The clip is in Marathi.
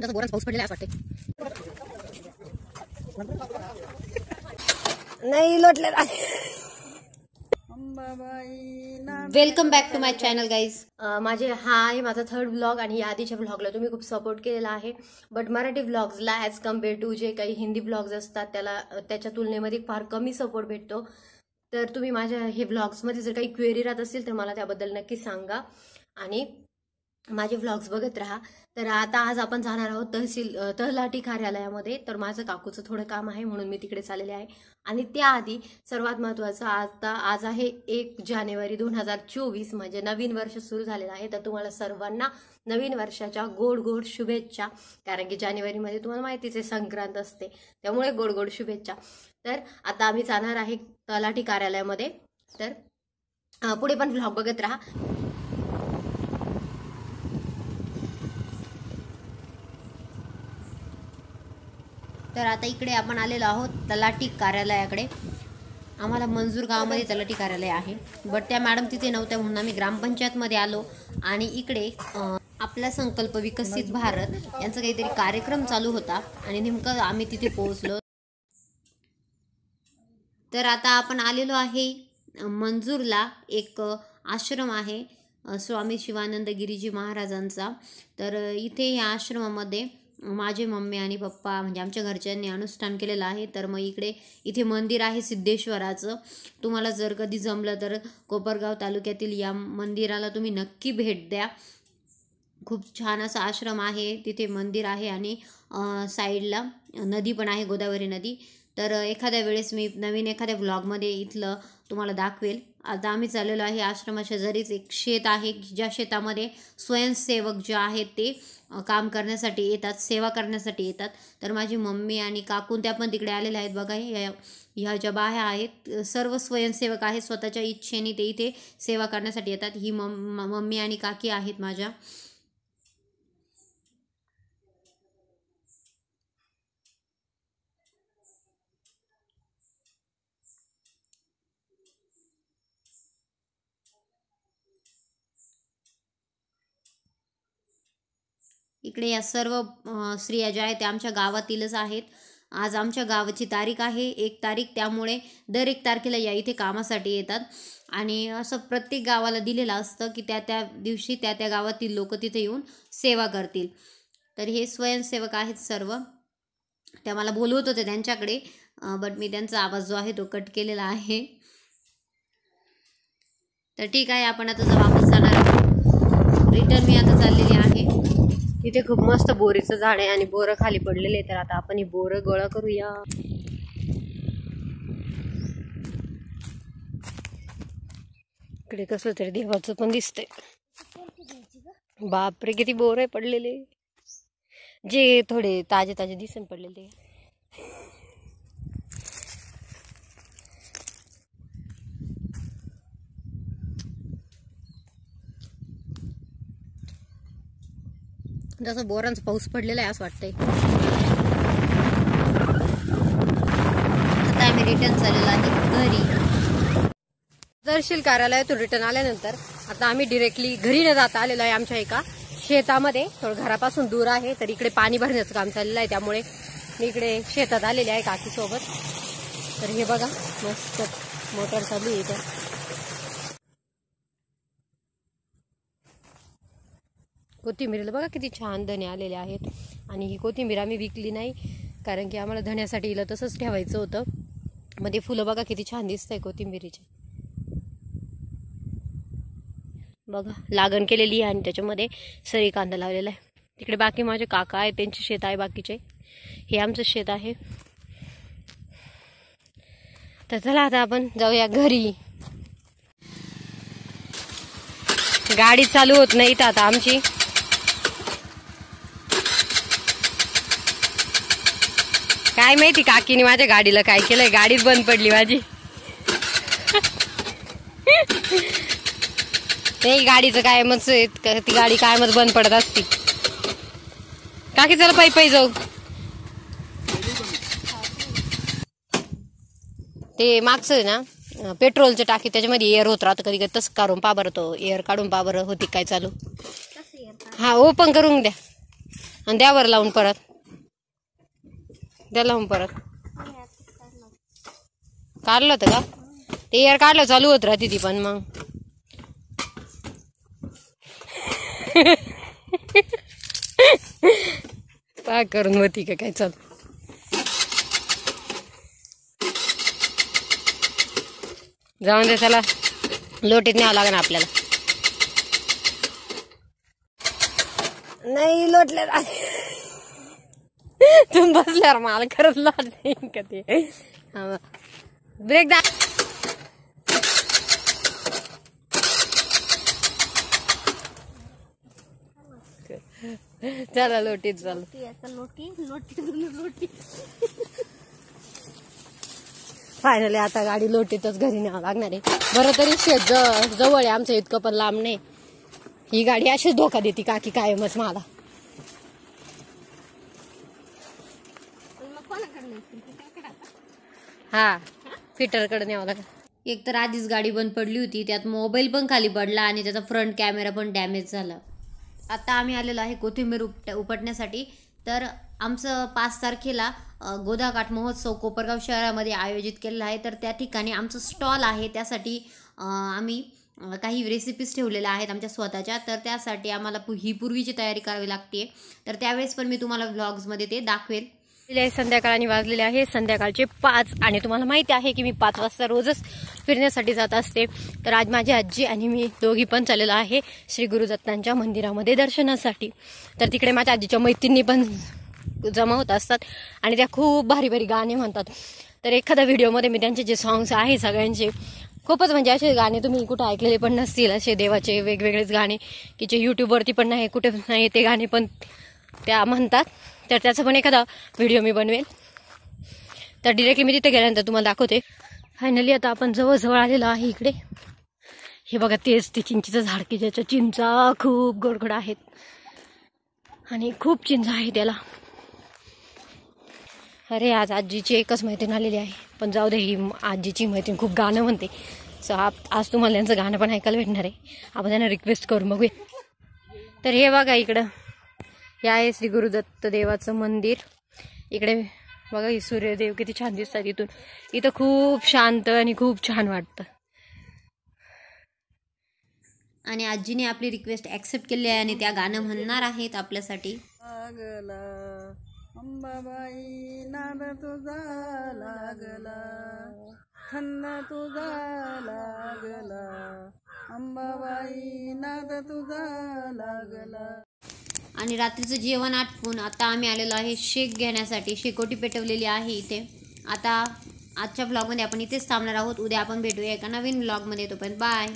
जसं बोरांचा पाऊस पडलेला असं वाटतंय. नाही लोटलेला. Welcome back to my channel guys. हा आहे माझा थर्ड व्लॉग आणि या आधीच्या व्लॉगला तुम्ही खूप सपोर्ट केलेला आहे. बट मराठी व्लॉग्सला ॲज कम्पेअर टू जे काही हिंदी व्लॉग्स असतात त्याच्या तुलनेमध्ये फार कमी सपोर्ट भेटतो. तर तुम्ही माझ्या हे व्लॉग्समध्ये जर काही क्वेरी राहत असतील तर मला त्याबद्दल नक्की सांगा आणि माझे व्लॉग्स बघत राहा. तर आता आज आपण जाणार आहोत तलाठी कार्यालयामध्ये. तर माझं काकूचं थोडं काम आहे म्हणून मी तिकडे चाललेले आहे. आणि त्याआधी सर्वात महत्त्वाचं आज आहे 1 जानेवारी 2024 म्हणजे नवीन वर्ष सुरू झालेलं आहे. तर तुम्हाला सर्वांना नवीन वर्षाच्या गोड गोड शुभेच्छा. कारण की जानेवारीमध्ये तुम्हाला माहितीच आहे संक्रांत असते, त्यामुळे गोड गोड शुभेच्छा. तर आता आम्ही जाणार आहे तलाठी कार्यालयामध्ये. तर पुढे पण व्लॉग बघत राहा. तर आता इकडे आपण आलेलो आहोत तलाठी कार्यालयाकडे. आम्हाला मंजूर गावामध्ये तलाठी कार्यालय आहे, बट त्या मॅडम तिथे नव्हत्या म्हणून आम्ही ग्रामपंचायतमध्ये आलो. आणि इकडे आपला संकल्प विकसित भारत यांचा काहीतरी कार्यक्रम चालू होता आणि नेमकं आम्ही तिथे पोहोचलो. तर आता आपण आलेलो आहे मंजूरला. एक आश्रम आहे स्वामी शिवानंद गिरीजी महाराजांचा. तर इथे या आश्रमामध्ये माझे मम्मी आणि पप्पा म्हणजे आमच्या घरच्यांनी अनुष्ठान केलेलं आहे. तर मग इथे मंदिर आहे सिद्धेश्वराचं. तुम्हाला जर कधी जमलं तर कोपरगाव तालुक्यातील या मंदिराला तुम्ही नक्की भेट द्या. खूप छान असा आश्रम आहे, तिथे मंदिर आहे आणि साईडला नदी पण आहे, गोदावरी नदी. तर एखाद्या वेळेस मी नवीन एखाद्या व्लॉगमध्ये इथलं तुम्हाला दाखवेल. आता आम्ही चाललेलो आहे आश्रमाच्या जरीच एक शेत आहे, ज्या शेतामध्ये स्वयंसेवक जे आहेत ते काम करण्यासाठी येतात, सेवा करण्यासाठी येतात. तर माझी मम्मी आणि काकून त्या पण तिकडे आलेल्या आहेत. बघा ह्या ज्या बाया आहेत सर्व स्वयंसेवक आहेत, स्वतःच्या इच्छेने ते इथे सेवा करण्यासाठी येतात. ही मम्मी आणि काकी आहेत माझ्या. इकडे या सर्व स्त्रिया ज्या आहेत त्या आमच्या गावातीलच आहेत. आज आमच्या गावाची तारीख आहे 1 तारीख, त्यामुळे दर 1 तारखेला या इथे कामासाठी येतात. आणि असं प्रत्येक गावाला दिलेलं असतं की त्या दिवशी त्या गावातील लोक तिथे येऊन सेवा करतील. तर हे स्वयंसेवक आहेत सर्व. त्या मला बोलवत होते त्यांच्याकडे, बट मी त्यांचा आवाज जो आहे तो कट केलेला आहे. तर ठीक आहे, आपण आता वापस जाणार आहोत. रिटर्न मी आता चाललेली आहे. इथे खूप मस्त बोरीचं झाड आहे आणि बोरं खाली पडलेले. तर आता आपण ही बोरं गोळा करूया. इकडे कसं तरी देवाचं पण दिसतंय. बापरे किती बोरं पडलेले, जे थोडे ताजे ताजे दिसून पडलेले. जसं बोरांचा पाऊस पडलेला आहे असं वाटतंय. आता आम्ही रिटर्न चाललेलो आहे घरी. तहसील कार्यालयातून रिटर्न आल्यानंतर आता आम्ही डिरेक्टली घरी न जाता आलेलो आहे आमच्या एका शेतामध्ये. थोडं घरापासून दूर आहे, तर इकडे पाणी भरण्याचं काम चाललेलं आहे, त्यामुळे मी इकडे शेतात आलेले आहे काकीसोबत. तर हे बघा मस्त मोटर चालू आहे इथं. कोथिंबीरीला बघा किती छान धणे आलेले आहेत. आणि ही कोथिंबीर आम्ही विकली नाही, कारण की आम्हाला धण्यासाठी हिला तसंच ठेवायचं होतं. मध्ये फुलं बघा किती छान दिसतंय कोथिंबीरीचे. बघा लागण केलेली आहे आणि त्याच्यामध्ये सरी कांदा लावलेला आहे. तिकडे बाकी माझे काका आहे, त्यांचे शेत आहे बाकीचे. हे आमचं शेत आहे. तर चला आता आपण जाऊया घरी. गाडी चालू होत नाही तर आता आमची. काय माहिती काकीने माझ्या गाडीला काय केलंय, गाडीच बंद पडली माझी. नाही गाडीचं कायमच, ती गाडी कायमच बंद पडत असती. काकी चला पायी पायी जाऊ. ते मागचं ना पेट्रोलचं टाकी, त्याच्यामध्ये एअर होत राहतं कधी कधी. तसं काढून पा बरं, तो एअर काढून पा बरं होती काय चालू. हा ओपन करून द्या. आणि द्यावर लावून परत द्या लावून परत काढलं होतं का ते यार काढलं चालू होत राहते ती पण मग काय करून होती का काय चाल जाऊन दे त्याला लोटीत न्यावं लागेल आपल्याला नाही लोटले तुम्ही बसल्यावर मला खरंच लाट नाही का ते ब्रेक दा चला लोटीत चालू लोटी फायनली आता गाडी लोटीतच घरी न्यावं लागणार आहे बरं तरी शेत जवळ आहे आमचं इतकं पण लांब नाही ही गाडी अशीच धोका देते काकी कायमच मला हा फिटरकडे न्यावं लागेल एक तर आधीच गाडी बंद पडली होती त्यात मोबाईल पण खाली पडला आणि त्याचा फ्रंट कॅमेरा पण डॅमेज झाला आता आम्ही आलेलो आहे कोथिंबीर उपटण्यासाठी तर आमचं 5 तारखेला गोदाकाठ महोत्सव कोपरगाव शहरामध्ये आयोजित केलेला आहे तर त्या ठिकाणी आमचं स्टॉल आहे त्यासाठी आम्ही काही रेसिपीज ठेवलेल्या आहेत आमच्या स्वतःच्या तर त्यासाठी आम्हाला ही पूर्वीची तयारी करावी लागते तर त्यावेळेस पण मी तुम्हाला व्लॉग्समध्ये ते दाखवेल संध्याकाळी वाजलेले आहे संध्याकाळचे 5 आणि तुम्हाला माहिती आहे की मी 5 वाजता रोजच फिरण्यासाठी जात असते तर आज माझी आजी आणि मी दोघी पण चाललेलो आहे श्री गुरुदत्तांच्या मंदिरामध्ये दर्शनासाठी तर तिकडे माझ्या आजीच्या मैत्रिणी पण जमा होत असतात आणि त्या खूप भारी भारी गाणे म्हणतात तर एखाद्या व्हिडिओमध्ये मी त्यांचे जे सॉंग्स आहे सगळ्यांचे खूपच म्हणजे असे गाणे तुम्ही कुठे ऐकलेले पण नसतील असे देवाचे वेगवेगळेच गाणे की जे यूट्यूबवरती पण नाही कुठे नाही ते गाणे पण त्या म्हणतात तर त्याचा पण एखादा व्हिडिओ मी बनवेल तर डिरेक्टली मी तिथे गेल्यानंतर तुम्हाला दाखवते फायनली आता आपण जवळजवळ आलेलो आहे इकडे हे बघा तेच ते चिंचेचं झाड की ज्याच्या चिंचा खूप गोडगोड आहेत आणि खूप चिंच आहे त्याला अरे आज आजीची एकच मैत्रीण आलेली आहे पण जाऊ दे ही आजीची मैत्रीण खूप गाणं म्हणते सो आज तुम्हाला त्यांचं गाणं पण ऐकायला भेटणार आहे आपण त्यांना रिक्वेस्ट करू बघूया तर हे बघा इकडं हे आहे श्री गुरुदत्त देवाचं मंदिर इकडे बघा ही सूर्यदेव किती छान दिसतात इथं खूप शांत आणि खूप छान वाटतं आणि आजीने आपली रिक्वेस्ट ॲक्सेप्ट केली आहे आणि त्या गाणं म्हणणार आहेत आपल्यासाठी अंबाबाई नाद तुझा लागला छंद तुझा लागला अंबाबाई नाद तुझा लागला आणि रात्रीचं जेवण आटपून आता आम्ही आलेलो आहे शेक घेण्यासाठी शेकोटी पेटवलेली आहे इथे आता आजच्या ब्लॉगमध्ये आपण इथेच थांबणार आहोत उद्या आपण भेटूया एका नवीन ब्लॉगमध्ये तोपर्यंत बाय